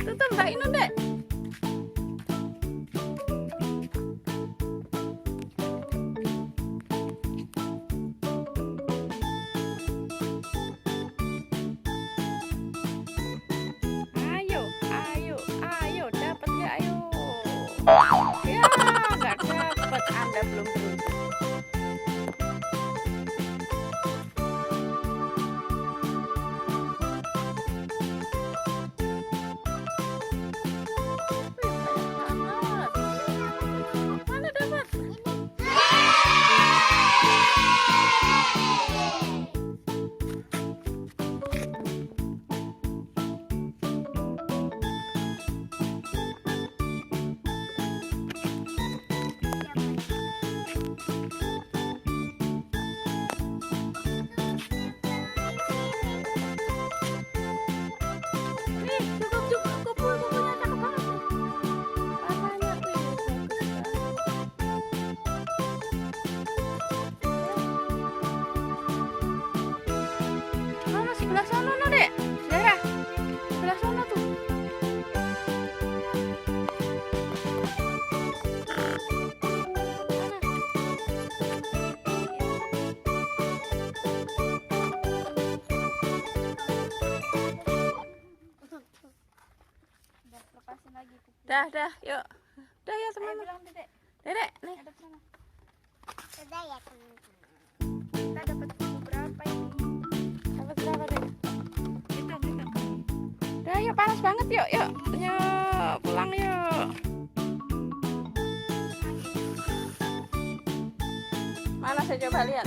tutup Mbak Inun dek. Ayo, ayo, ayo, dapat ya, ayo. Ya, nggak dapat, Anda belum beruntung. Mana dapat? Nih, cukup, kumpulnya cakep banget nih. Warnanya tuh bagus banget. Mana sebelah sana no dek, daerah sebelah sana tuh. Lepasin lagi. Dah, yuk. Dah ya Ayo teman. bilang dedek. Dedek, nih. Ada sana. Sudah ya teman-teman. Kita dapat buku berapa ini? Dapat berapa dek? Hitung. Dah yuk, panas banget yuk. Yuk, pulang yuk. Mana saya coba lihat.